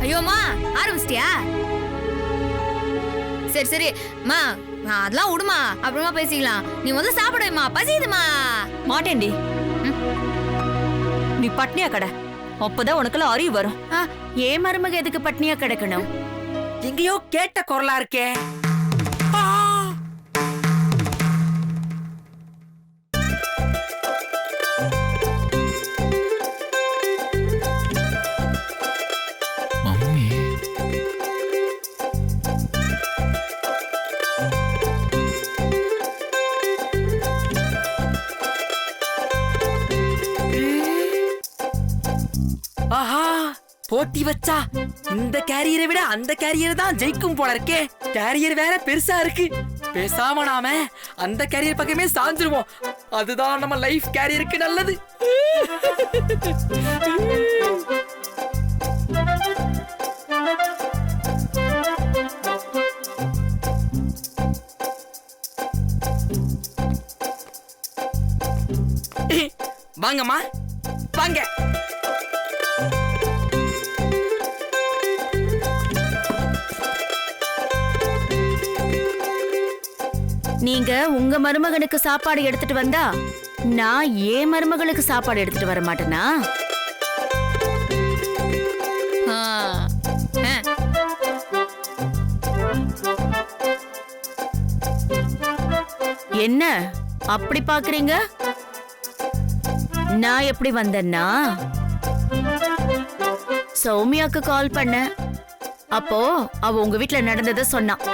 ஐயோமா ஆரம்பிச்சிட்டியா? சரி சரி மா, அதெல்லாம் விடுமா, அப்புறமா பேசிக்கலாம். நீ முதல்ல சாப்பிடுமா, பசியுதுமா. மாட்டேன்டி. நீ பட்னியா கடை, அப்பதான் உனக்குள்ள அறிவு வரும். ஏன் மருமக எதுக்கு பட்னியா கிடக்கணும்? எங்கேயோ கேட்ட குரலா இருக்கே. ஆஹா, போட்டி வச்சா இந்த கேரியரை விட அந்த கேரியர் தான் ஜெயிக்கும் போல இருக்கே. கேரியர் வேற பெருசா இருக்கு. பேசாம நாம அந்த கேரியர் பக்கமே சாஞ்சிருவோம். அதுதான் நம்ம லைஃப் கேரியருக்கு நல்லது. வாங்கம்மா வாங்க. நீங்க உங்க மருமகனுக்கு சாப்பாடு எடுத்துட்டு வந்தா நான் ஏன் மருமகளுக்கு சாப்பாடு எடுத்துட்டு வர மாட்டேனா? என்ன அப்படி பாக்குறீங்க? நான் எப்படி வந்தேன்னா, சௌமியாக்கு கால் பண்ண. அப்போ அவ உங்க வீட்டுல நடந்ததை சொன்னான்.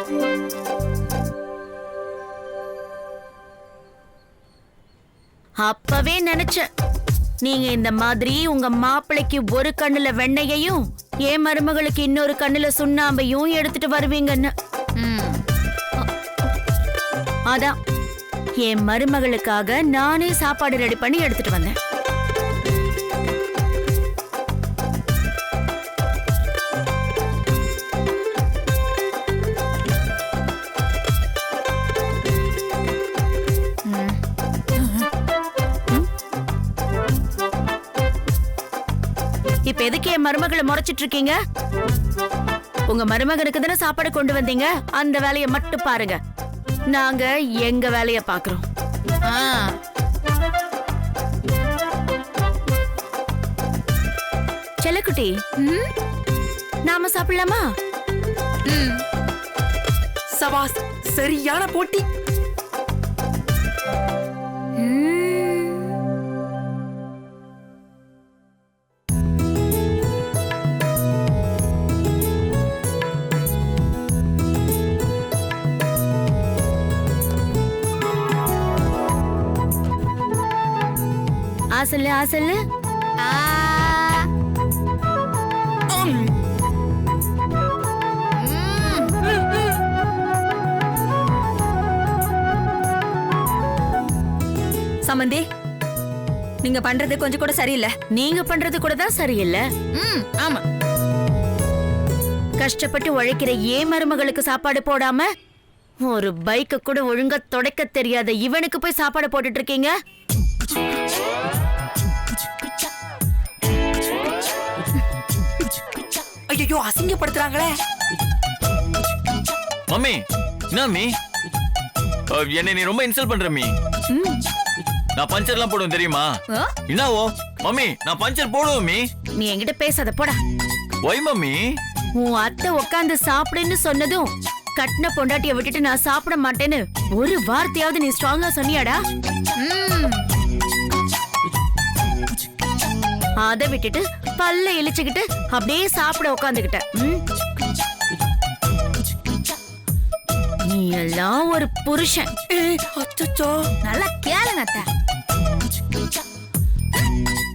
அப்பவே நினைச்சேன், நீங்க இந்த மாதிரி உங்க மாப்பிளைக்கு ஒரு கண்ணுல வெண்ணையையும் என் மருமகளுக்கு இன்னொரு கண்ணுல சுண்ணாம்பையும் எடுத்துட்டு வருவீங்கன்னு. அதான் என் மருமகளுக்காக நானே சாப்பாடு ரெடி பண்ணி எடுத்துட்டு வந்தேன். இப்ப எதுக்கு என் மருமகளை முறைச்சிட்டு இருக்கீங்க? உங்க மருமகனுக்கு தானே சாப்பாடு கொண்டு வந்தீங்க, அந்த வேலையை மட்டும் பாருங்க. நாங்க எங்க வேலைய பாக்குறோம். செல்லக்குட்டி, நாம சாப்பிடலாமா? சபாஸ், சரியான போட்டி. ஆசல்லு ஆசல்லு. சமந்தி, நீங்க பண்றது கொஞ்சம் கூட சரியில்லை. நீங்க பண்றது கூட தான் சரியில்லை. ஆமா, கஷ்டப்பட்டு உழைக்கிற ஏன் மருமகளுக்கு சாப்பாடு போடாம ஒரு பைக்க கூட ஒழுங்கா தொடக்க தெரியாத இவனுக்கு போய் சாப்பாடு போட்டுட்டு இருக்கீங்க. ஐயோ, அசிங்கப்படுத்துறாங்களே. மம்மி, என்ன மீ? என்ன நீ ரொம்ப இன்சல்ட் பண்ற மீ. நான் பஞ்சர்லாம் போடுவேன் தெரியுமா? என்னவோ மம்மி, நான் பஞ்சர் போடுவேன் மீ. நீ என்கிட்ட பேசாத, போடா. ஒய் மம்மி, உன் அத்தை உட்காந்து சாப்பிடுன்னு சொன்னதும் கட்டின பொண்டாட்டிய விட்டுட்டு நான் சாப்பிட மாட்டேன்னு ஒரு வார்த்தையாவது நீ ஸ்ட்ராங்கா சொன்னியாடா? அதை விட்டுட்டு பல்ல இழிச்சுக்கிட்டு அப்படியே சாப்பிட உட்காந்துக்கிட்ட. நீ எல்லாம் ஒரு புருஷன். அச்சச்சோ, நல்லா கேளுங்க அத்தை.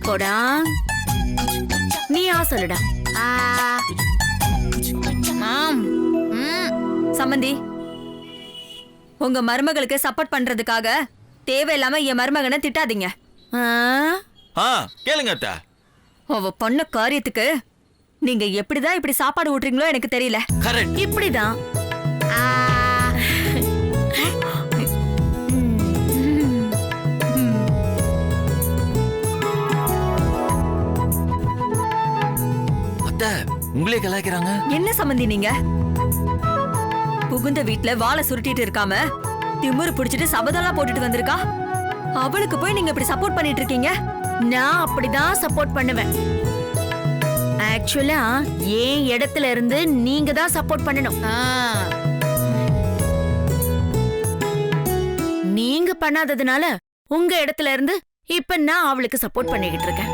போடா, நீ சொல்லுடா. சம்மந்தி, உங்க மருமகளுக்கு சப்போர்ட் பண்றதுக்காக தேவையில்லாம என் மருமகனை திட்டாதீங்க. கேளுங்க அத்தா. அவ பண்ண காரியத்துக்கு நீங்க எப்படிதான் இப்படி சாப்பாடு ஊட்டுறீங்களோ எனக்கு தெரியல. கரெக்ட், இப்படிதான். அத்தா, உங்களே கலாய்க்கிறாங்க. என்ன சம்பந்தி நீங்க? புகுந்த வீட்ல வாளை சுருட்டிட்டு இருக்காம திமிரு பிடிச்சிட்டு சபதம்லாம் போட்டுட்டு வந்திருக்கா. அவளுக்கு போய் நீங்க இப்படி சப்போர்ட் பண்ணிட்டு இருக்கீங்க. நான் அப்படிதான் சப்போர்ட் பண்ணுவேன். ஆக்சுவலா ஏன் இடத்துல இருந்து நீங்க தான் சப்போர்ட் பண்ணணும். நீங்க பண்ணாததுனால உங்க இடத்துல இருந்து இப்ப நான் அவளுக்கு சப்போர்ட் பண்ணிக்கிட்டு இருக்கேன்.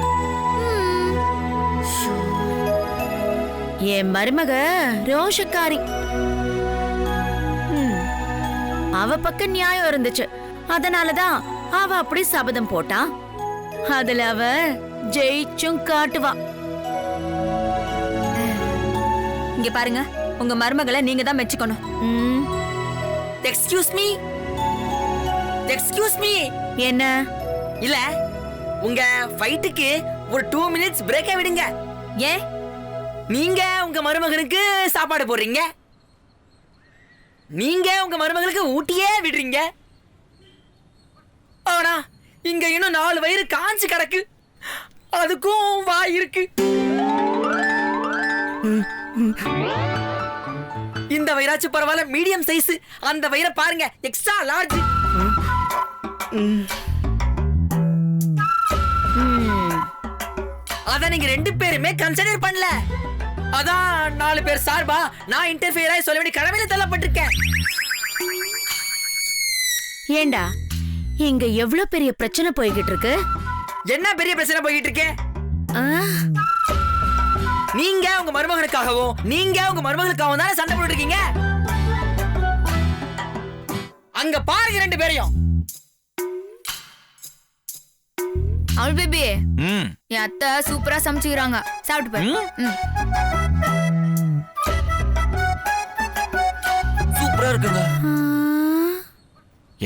என் மருமக ரோஷக்காரி. அவ பக்கம் நியாயம் இருந்துச்சு, அதனாலதான் அவ அப்படி சபதம் போட்டா. அதுல அவ ஜெயிச்சும் காட்டுவா. இங்க பாருங்க, உங்க மருமகளை நீங்க தான் மெச்சுக்கணும். Excuse me, excuse me. என்ன? இல்ல, உங்க ஃபைட்டுக்கு ஒரு 2 மினிட்ஸ் பிரேக்க விடுங்க. ஏன் நீங்க உங்க மருமகனுக்கு சாப்பாடு போடுறீங்க, நீங்க உங்க மருமகளுக்கு ஊட்டியே விடுறீங்க. ஆனா இங்க இன்னும் 4 வயிறு காஞ்சு கிடக்கு, அதுக்கும் வாய் இருக்கு. இந்த வயிறாச்சு பரவாயில்ல, மீடியம் சைஸ். அந்த வயிறை பாருங்க, எக்ஸ்ட்ரா லார்ஜ். அத நீங்க 2 பேருமே கன்சிடர் பண்ணல. அதான் 4 பேர் சார்பா நான் இன்டர்ஃபியர் ஆகி சொல்ல வேண்டிய கடமையில தள்ளப்பட்டிருக்கேன். ஏண்டா, இங்க எவ்வளவு பெரிய பிரச்சனை போய்கிட்டு இருக்கு. என்ன பெரிய பிரச்சனை போய்கிட்டு இருக்கு? ஆ? நீங்க உங்க மருமகனுக்காகவும் நீங்க உங்க மருமகளுக்காகவும் தானே சண்டை போட்டு இருக்கீங்க. அங்க பாருங்க 2 பேரையும். அவள் பேபி, ம் என் அத்தை சூப்பரா சமைச்சுக்கிறாங்க, சாப்பிட்டு பாரு. சூப்பரா இருக்குங்க.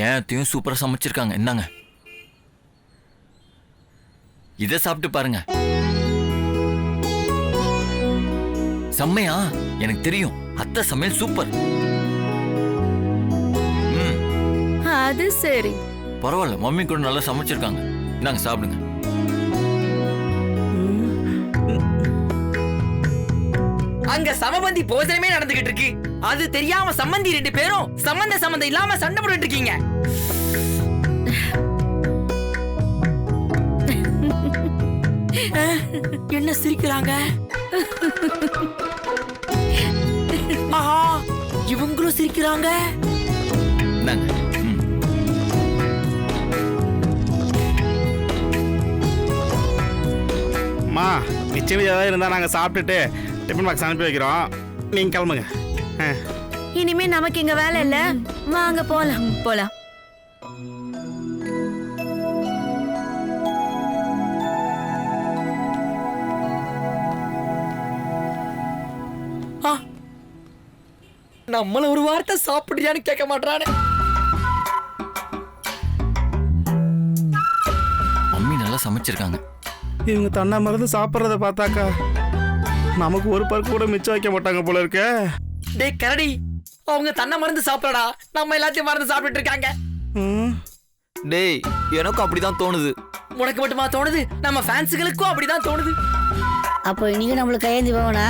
ஏன் சூப்பரா சமைச்சிருக்காங்க. என்னங்க, இத சாப்பிட்டு பாருங்க. செம்மையா? எனக்கு தெரியும், அத்தை சமையல் சூப்பர். அது சரி. பரவாயில்ல, மம்மி கூட நல்லா சமைச்சிருக்காங்க. நாங்க சாப்பிடுங்க. அங்க சமபந்தி போஜனமே நடந்துகிட்டு இருக்கு. அது தெரியாம சம்பந்தி 2 பேரும் சம்பந்தம் இல்லாம சண்டை போட்டு இருக்கீங்க. என்ன சிரிக்கிறாங்க? ஆஹா, இவங்களும் சிரிக்கிறாங்க. நாங்க அம்மா, மிச்சம் ஏதாவது இருந்தால் நாங்கள் சாப்பிட்டுட்டு டிஃபன் பாக்ஸ் அனுப்பி வைக்கிறோம். நீங்கள் கிளம்புங்க. இனிமே நமக்கு இங்க வேலை இல்ல, வாங்க போலாம். போலாம். நம்மள ஒரு வார்த்தை சாப்பிடுறியான்னு கேட்க மாட்டானே. மம்மி நல்லா சமைச்சிருக்காங்க. இவங்க தன்னை மறந்து சாப்பிட்றத பார்த்தாக்கா நமக்கு ஒரு பருக்கு கூட மிச்சம் வைக்க மாட்டாங்க போல இருக்க. டேய் கரடி, அவங்க தன்னை மறந்து சாப்பிடறா, நம்ம எல்லாத்தையும் மறந்து சாப்பிட்டு இருக்காங்க. டேய், எனக்கும் அப்படிதான் தோணுது. உனக்கு மட்டுமா தோணுது? நம்ம ஃபேன்ஸுகளுக்கும் அப்படிதான் தோணுது. அப்போ இன்னைக்கு நம்மளுக்கு கையேந்தி போவனா?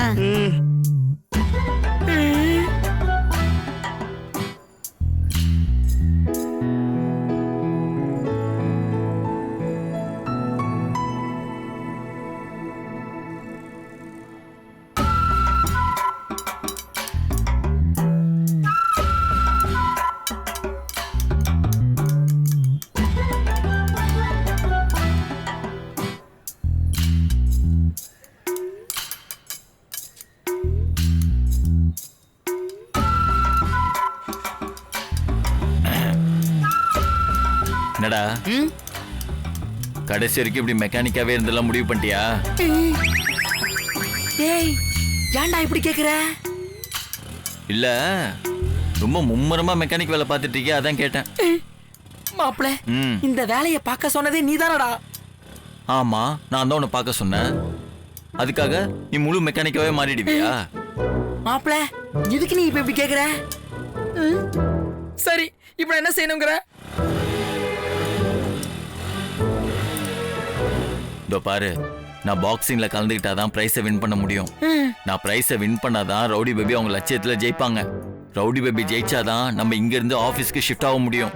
என்னடா, கடைசி வரைக்கும் இப்படி மெக்கானிக்காவே இருந்தெல்லாம் முடிவு பண்ணிட்டியா? ஏய், ஏன்டா இப்படி கேக்குற? இல்ல, ரொம்ப மும்மரமா மெக்கானிக் வேலை பார்த்துட்டு இருக்கியா, அதான் கேட்டேன். மாப்பிள, இந்த வேலையை பார்க்க சொன்னதே நீதானடா? ஆமா, நான் தான் உன்னை பார்க்க சொன்னேன். அதுக்காக நீ முழு மெக்கானிக்காவே மாறிடுவியா? மாப்பிள, எதுக்கு நீ இப்ப இப்படி கேக்குற? சரி, இப்ப என்ன செய்யணுங்கிற? இதோ பாரு, நான் பாக்ஸிங்ல கலந்துக்கிட்டாதான் பிரைஸை வின் பண்ண முடியும். நான் பிரைஸை வின் பண்ணாதான் ரவுடி பேபி அவங்க லட்சியத்துல ஜெயிப்பாங்க. ரவுடி பேபி ஜெயிச்சாதான் நம்ம இங்க இருந்து ஆபீஸ்க்கு ஷிஃப்ட் ஆக முடியும்.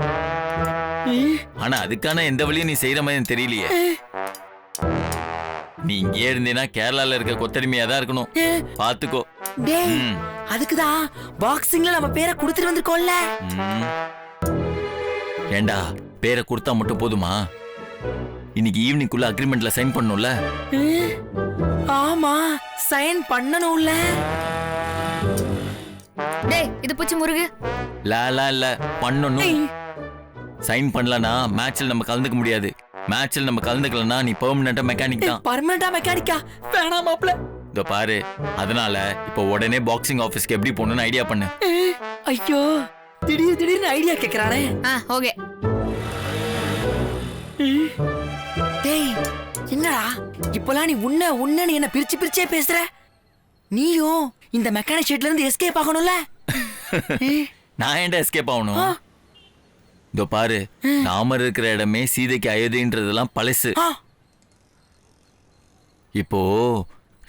ஆனா அதுக்கான எந்த வழியும் நீ செய்யற மாதிரி எனக்கு தெரியலையே. நீ இங்கே இருந்தீனா கேரளால இருக்க கொத்தடிமையா தான் இருக்கணும். பாத்துக்கோ. டேய் அதுக்குதான் பாக்ஸிங்ல நம்ம பேரை கொடுத்துட்டு வந்திருக்கோம்ல. ஏண்டா பேரை கொடுத்தா மட்டும் போதுமா? இன்னைக்கு ஈவினிங்குள்ள அக்ரிமெண்ட்ல சைன் பண்ணணும்ல? ஆமா சைன் பண்ணணும்ல. டேய் இது புச்சி முருகு. இல்ல பண்ணணும். சைன் பண்ணலனா மேட்ச்ல நம்ம கலந்துக்க முடியாது. மேட்ச்ல நம்ம கலந்துக்கலனா நீ பெர்மனன்ட்டா மெக்கானிக் தான். பர்மனன்ட்டா மெக்கானிக்கா? வேணாம் மாப்ள. இதோ பாரு, அதனால இப்போ உடனே பாக்ஸிங் ஆபீஸ்க்கு எப்படி போகணும்னு ஐடியா பண்ணு. ஐயோ திடீர்னு ஐடியா கேக்குறானே. ஓகே. டேய் என்னடா இப்பலாம் நீ உன்னன்னு என்ன பிரிச்சே பேசுற? நீயும் இந்த மெக்கானிக் ஷெட்ல இருந்து எஸ்கேப் ஆகணும்ல. நான் ஏன்டா எஸ்கேப் ஆகணும்? இதோ பாரு, நாம இருக்கிற இடமே சீதைக்கு அயோத்தின்றதெல்லாம் பழசு. இப்போ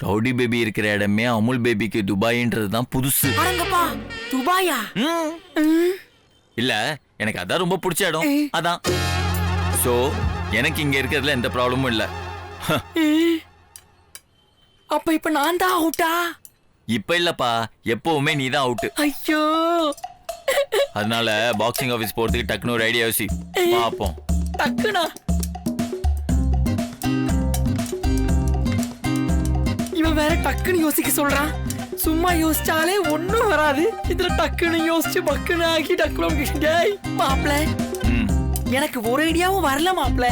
ரவுடி பேபி இருக்கிற இடமே அமுல் பேபிக்கு துபாய்ன்றதுதான் புதுசு. அரங்கப்பா துபாயா? இல்ல எனக்கு அதான் ரொம்ப பிடிச்ச இடம். அதான். சோ எனக்கு இங்க இருக்கிறதுல எந்த ப்ராப்ளமும் இல்ல. அப்ப இப்ப நான் தான் அவுட்டா? இப்ப இல்லப்பா, எப்பவுமே நீ தான் அவுட். ஐயோ. அதனால பாக்ஸிங் ஆபீஸ் போறதுக்கு டக்குனு ஒரு ஐடியா யோசி பாப்போம். டக்குனா இவன் வேற டக்குன்னு யோசிக்க சொல்றான். சும்மா யோசிச்சாலே ஒண்ணும் வராது. இதுல டக்குன்னு யோசிச்சு பக்குன்னு ஆகி டக்குனு. டேய் மாப்ள, எனக்கு ஒரு ஐடியாவும் வரல மாப்ள.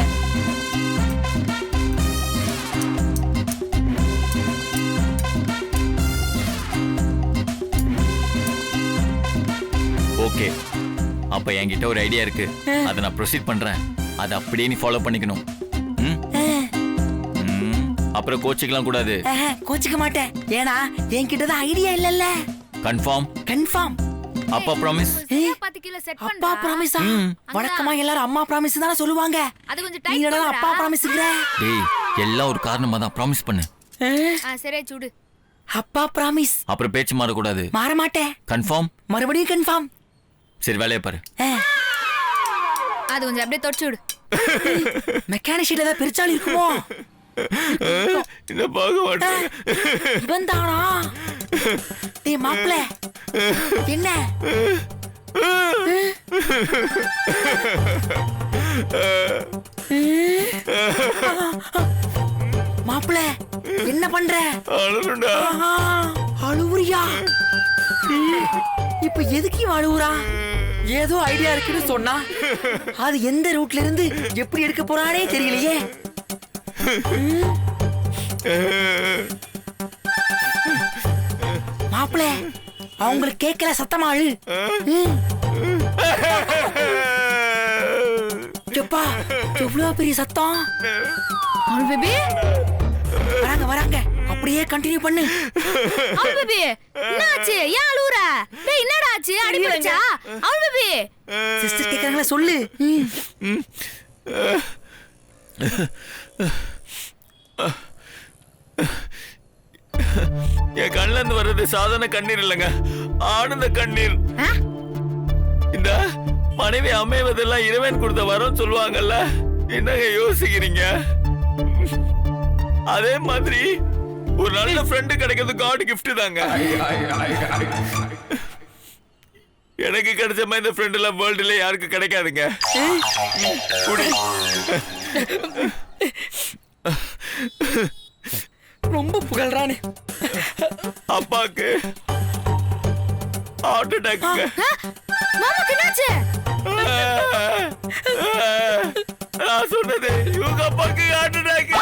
ஓகே, அப்ப என்கிட்ட ஒரு ஐடியா இருக்கு. அதை நான் ப்ரொசீட் பண்றேன். அதை அப்படியே நீ ஃபாலோ பண்ணிக்கணும். அப்புறம் கோச்சிக்கலாம் கூடாது. கோச்சிக்க மாட்டேன். ஏன்னா என்கிட்ட தான் ஐடியா இல்லல்ல. கன்ஃபார்ம்? கன்ஃபார்ம். அப்பா ப்ராமிஸ்? அப்பா ப்ராமிஸா? வழக்கமா எல்லாரும் அம்மா ப்ராமிஸ் தான சொல்லுவாங்க. அது கொஞ்சம் நீ என்னடா அப்பா ப்ராமிஸ்ங்கற? டேய் எல்லாம் ஒரு காரணமா தான். ப்ராமிஸ் பண்ணு. சரி சுடு. அப்பா ப்ராமிஸ். அப்புறம் பேச்சு மாற கூடாது. மாற மாட்டேன். கன்ஃபார்ம்? மறுபடியும் கன்ஃபார்ம். சரி வேலைய பாரு. அது கொஞ்சம் அப்படியே தொடச்சு விடு. மெக்கானிக் ஷீட்ல ஏதாவது பிரிச்சாலி இருக்குமோ? இந்த பாகவாட்ட இவன் தானா? டேய் மாப்ள, என்ன மாப்ள என்ன பண்ற? அழுவுறியா? இப்ப எதுக்கு அழுவுறா? ஏதோ ஐடியா இருக்குன்னு சொன்னா, அது எந்த ரூட்ல இருந்து எப்படி எடுக்க போறானே தெரியலையே. மாப்பிள, அவங்களுக்கு கேட்கல, சத்தமா அழு. எப்பா எவ்வளவு பெரிய சத்தம். அமுல் பேபி வராங்க வராங்க, அப்படியே கண்டினியூ பண்ணு. அமுல் பேபி என்னாச்சு? ஏன் அழுவுற? டேய் என்னடா ஆச்சு? அடிபட்டுச்சா? அமுல் பேபி சிஸ்டர் கேக்குறாங்களா, சொல்லு. என் கண்ணுல இருந்து வர்றது சாதாரண கண்ணீர் இல்லைங்க, ஆனந்த கண்ணீர். இந்த மனைவி அமைவதெல்லாம் இறைவன் கொடுத்த வரம் சொல்லுவாங்கல்ல, என்னங்க யோசிக்கிறீங்க? அதே மாதிரி ஒரு நல்ல ஃப்ரெண்டு கிடைக்கிறது காட் கிஃப்ட் தாங்க. எனக்கு கிடைச்ச மாதிரி இந்த ஃப்ரெண்ட் எல்லாம் வேர்ல்டுல யாருக்கு கிடைக்காதுங்க. ரொம்ப புகழ்றானே. அப்பாக்கு ஹார்ட் அட்டாக். மாமாக்கு என்னாச்சு? நான் சொன்னது இவங்க அப்பாக்கு ஹார்ட் அட்டாக்.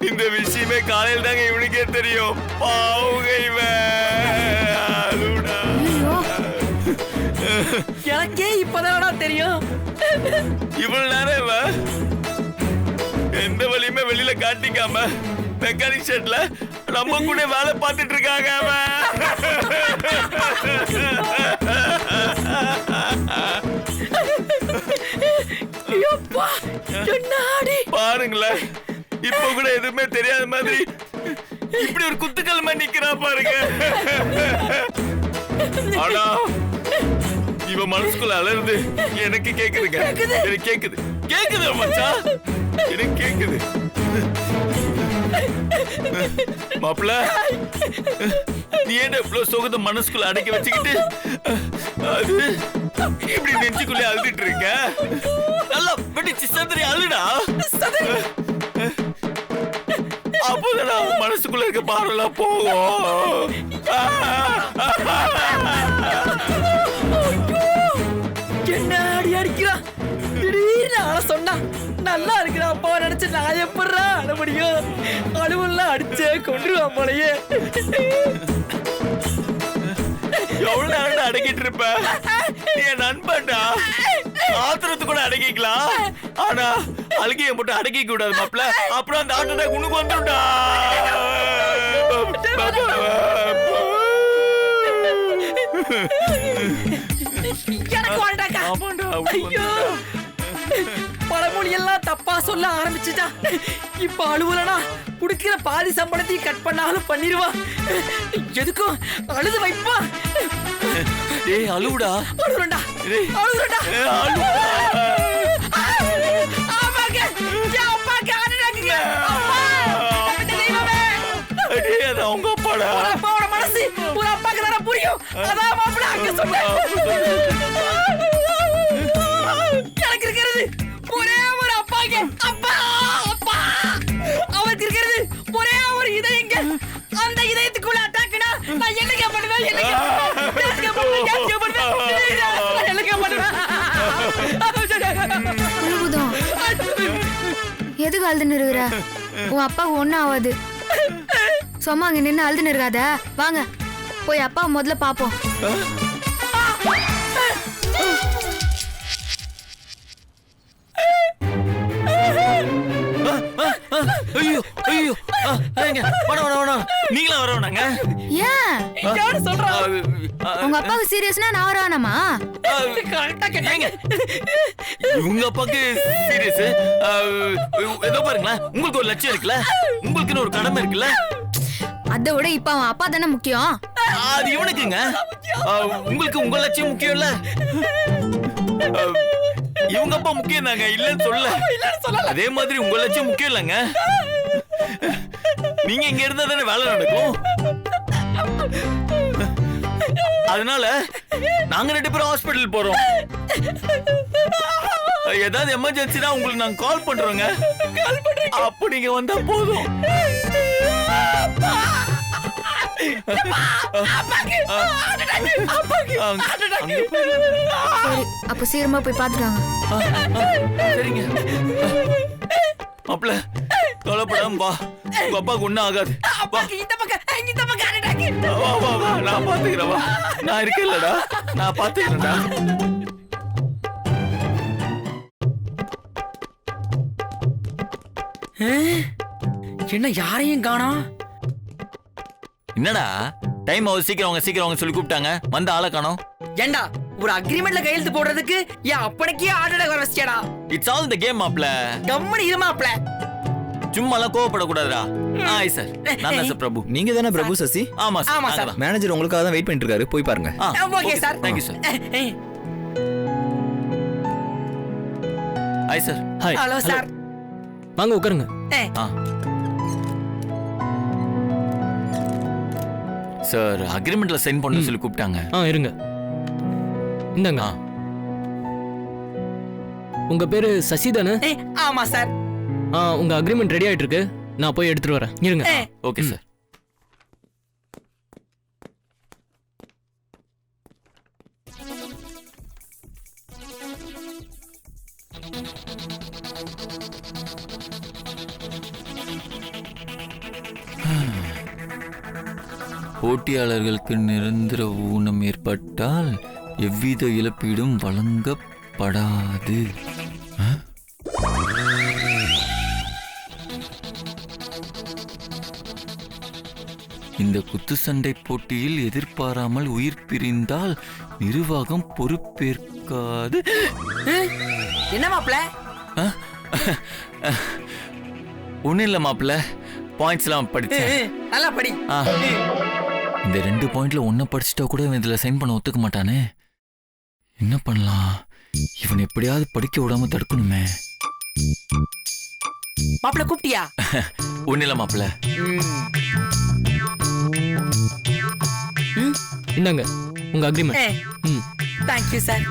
இந்த விஷயமே காலையில் தாங்க இவனுக்கே தெரியும். பாவுங்க எனக்கே இப்பதானடா தெரியும். இவ்வளவு நேரம் இவன் எந்த வழியுமே வெளியில காட்டிக்காம மெக்கானிக் ஷெட்ல நம்ம கூட வேலை பார்த்துட்டு இருக்காங்க. ஐயோ பாருங்களேன், இப்ப கூட எதுவுமே தெரியாத மாதிரி இப்படி ஒரு குத்துக்கல்மா நிக்கிறா பாருங்க. ஆனா இவ மனசுக்குள்ள அலறுது எனக்கு கேக்குதுங்க. எனக்கு கேக்குது மச்சான், எனக்கு கேக்குது. மாப்பிள்ள, நீ ஏன் இவ்வளவு சோகத்தை மனசுக்குள்ள அடக்கி வச்சுக்கிட்டு அது இப்படி நெஞ்சுக்குள்ளே அழுதுட்டு இருக்க? நல்லா வெடிச்சு சதுரி அழுடா. அப்போதான் உன் மனசுக்குள்ள இருக்க பாரெல்லாம் போகும். என்ன அடி அடிக்கிறா? திடீர்னு ஆள சொன்னா நல்லா இருக்கிற அப்பா நினைச்சு நான் எப்படா அழ முடியும்? அழுவெல்லாம் அடிச்சே கொண்டுருவான் போலயே. எவ்வளவு நேரம் அடக்கிட்டு இருப்ப? நீ என் நண்பன்டா, ஆத்திரத்து கூட அடக்கிக்கலாம். ஆனா அழுகையை மட்டும் அடக்கிக்க கூடாது மாப்பிள்ள, அப்புறம் அந்த ஆட்டோ உனக்கு வந்துட்டா. எனக்கு வாழ்டாக்கா. ஐயோ, பழமொழி எல்லாம் தப்பா சொல்ல ஆரம்பிச்சுட்டா. இப்ப அழுவலனா குடுக்கிற பாதி சம்பளத்தையும் கட் பண்ணாலும் பண்ணிடுவா. எதுக்கும் அழுது வைப்பா. டேய் அழுவுடா. அழுவுறடா. அழுவுறடா. அம்மாக்கு அப்பாக்கு அடடங்க. அம்மா, தெய்வமே. டேய் அது அவங்க அப்பாடா. ஒரு அப்பாவோட மனசு ஒரு அப்பாக்கு தான புரியும். அதான் மாப்பிள்ள அங்க சொன்னேன். எனக்கு இருக்கிறது ஒரே ஒரு அப்பாங்க. அப்பா அப்பா. அவருக்கு இருக்கிறது ஒரே ஒரு இதயங்க. அந்த இதயத்துக்குள்ள அட்டாக்குனா நான் என்னங்க பண்ணுவேன்? எதுக்கு அழுதுன்னு இருக்கிற? உன் அப்பா ஒன்னும் ஆகாது. சும்மா அங்க நின்று அழுதுன்னு இருக்காத. வாங்க போய் அப்பா முதல்ல பாப்போம். ஐயோ ஐயோ, வேணாம் நீங்களா வர வேணாங்க. ஏன் உங்க அப்பாவுக்கு சீரியஸ்னா நான் வரானாமா? உங்க அப்பாக்கு சீரியஸ் ஏதோ பாருங்களேன், உங்களுக்கு ஒரு லட்சியம் இருக்குல்ல, உங்களுக்குன்னு ஒரு கடமை இருக்குல்ல. அதை விட இப்ப அவன் அப்பா தானே முக்கியம். அது இவனுக்குங்க. உங்களுக்கு உங்க லட்சியம் முக்கியம் இல்ல, இவங்க அப்பா முக்கியம் தாங்க, இல்லன்னு சொல்ல. அதே மாதிரி உங்க லட்சியம் முக்கியம் இல்லங்க. நீங்க இங்க இருந்தா தானே வேலை நடக்கும். அதனால நாங்க 2 பேரும் ஹாஸ்பிடல் போறோம். ஏதாவது எமர்ஜென்சினா உங்களுக்கு நாங்க கால் பண்றோங்க. அப்ப நீங்க வந்தா போதும். சரி, அப்ப சீக்கிரமா போய் பாத்துட்டாங்க. சரிங்க மாப்பிள்ள, கவலைப்படாம வா, உங்க அப்பாவுக்கு ஒண்ணும் ஆகாது. வா வா வா, நான் பாத்துக்கிறேன். வா, நான் இருக்கேன்லடா, நான் பாத்துக்கிறேன்டா. என்ன யாரையும் காணோம்? என்னடா டைம் ஆகுது, சீக்கிரம் வாங்க சொல்லி கூப்பிட்டாங்க, வந்த ஆளை காணோம். ஏண்டா ஒரு அக்ரிமெண்ட்ல கையெழுத்து போடுறதுக்கு என் அப்பனைக்கே ஆர்டர் வர வச்சியடா. இட்ஸ் ஆல் தி கேம் மாப்ள. கம்மனி இரு மாப்ள. சும்மாலாம் கோவப்படக்கூடாதுடா. ஆய் சார், நான் தான் சார் பிரபு. நீங்க தானே பிரபு சசி? ஆமா சார். ஆமா சார். மேனேஜர் உங்களுக்காக தான் வெயிட் பண்ணிட்டு இருக்காரு, போய் பாருங்க. Okay sir. Thank you sir. Hi sir. Hi. Hello sir. வாங்க உட்காருங்க. சார், அக்ரிமெண்ட்ல சைன் பண்ண சொல்லி கூப்பிட்டாங்க. இருங்க, இந்தாங்க. உங்க பேரு சசி தானே? ஆமா சார். உங்க அக்ரிமெண்ட் ரெடி ஆயிட்டு இருக்கு, நான் போய் எடுத்துட்டு வரேன். இருங்க. Okay sir. போட்டியாளர்களுக்கு நிரந்தர ஊனம் ஏற்பட்டால் எவ்வித இழப்பீடும் வழங்கப்படாது. இந்த குத்துச்சண்டை போட்டியில் எதிர்பாராமல் உயிர் பிரிந்தால் நிர்வாகம் பொறுப்பேற்காது. என்ன மாப்ள? ஒன்றும் இல்லை மாப்பிள்ள பாயிண்ட்ஸ்லாம் படிச்சேன். நல்லா படி. ஆ. இந்த 2 பாயிண்ட்ல ஒன்றை படிச்சுட்டா கூட இவன் இதில் சைன் பண்ண ஒத்துக்க மாட்டானே. என்ன பண்ணலாம்? இவன் எப்படியாவது படிக்க விடாம தடுக்கணுமே. மாப்பிள்ள கூப்பிட்டியா? ஒன்றும் இல்லை மாப்பிள்ள. இந்தாங்க உங்க அக்ரிமெண்ட். ம். Thank you sir.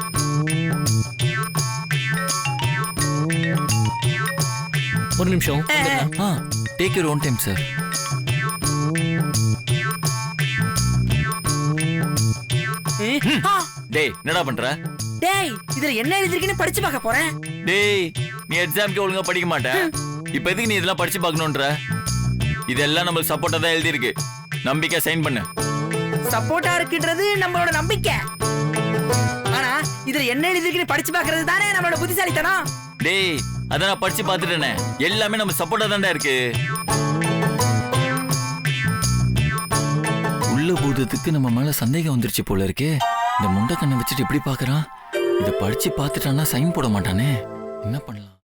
ஒரு நிமிஷம். Take your own time sir. டேய் என்னடா பண்ற? டேய் இதுல என்ன எழுதிருக்குன்னு படிச்சு பார்க்க போறேன். டேய் நீ எக்ஸாம்க்கு ஒழுங்கா படிக்க மாட்ட. இப்ப எதுக்கு நீ இதெல்லாம் படிச்சு பார்க்கணும்ன்ற? இதெல்லாம் நம்மளுக்கு சப்போர்ட்டா தான் எழுதி இருக்கு. நம்பிக்கை சைன் பண்ணு. சப்போர்ட்டா இருக்குன்றது நம்மளோட நம்பிக்கை. ஆனா இதுல என்ன எழுதிருக்குன்னு படிச்சு பார்க்கிறது தானே நம்மளோட புத்திசாலித்தனம். டேய் அதான் நான் படிச்சு பார்த்துட்டேனே. எல்லாமே நம்ம சப்போர்ட்டா தான்டா இருக்கு. உள்ள பூதத்துக்கு நம்ம மேல சந்தேகம் வந்துருச்சு போல இருக்கே. இந்த முண்டை கண்ணை வச்சுட்டு எப்படி பாக்குறான்? இதை படிச்சு பார்த்துட்டான்னா சைன் போட மாட்டானே. என்ன பண்ணலாம்?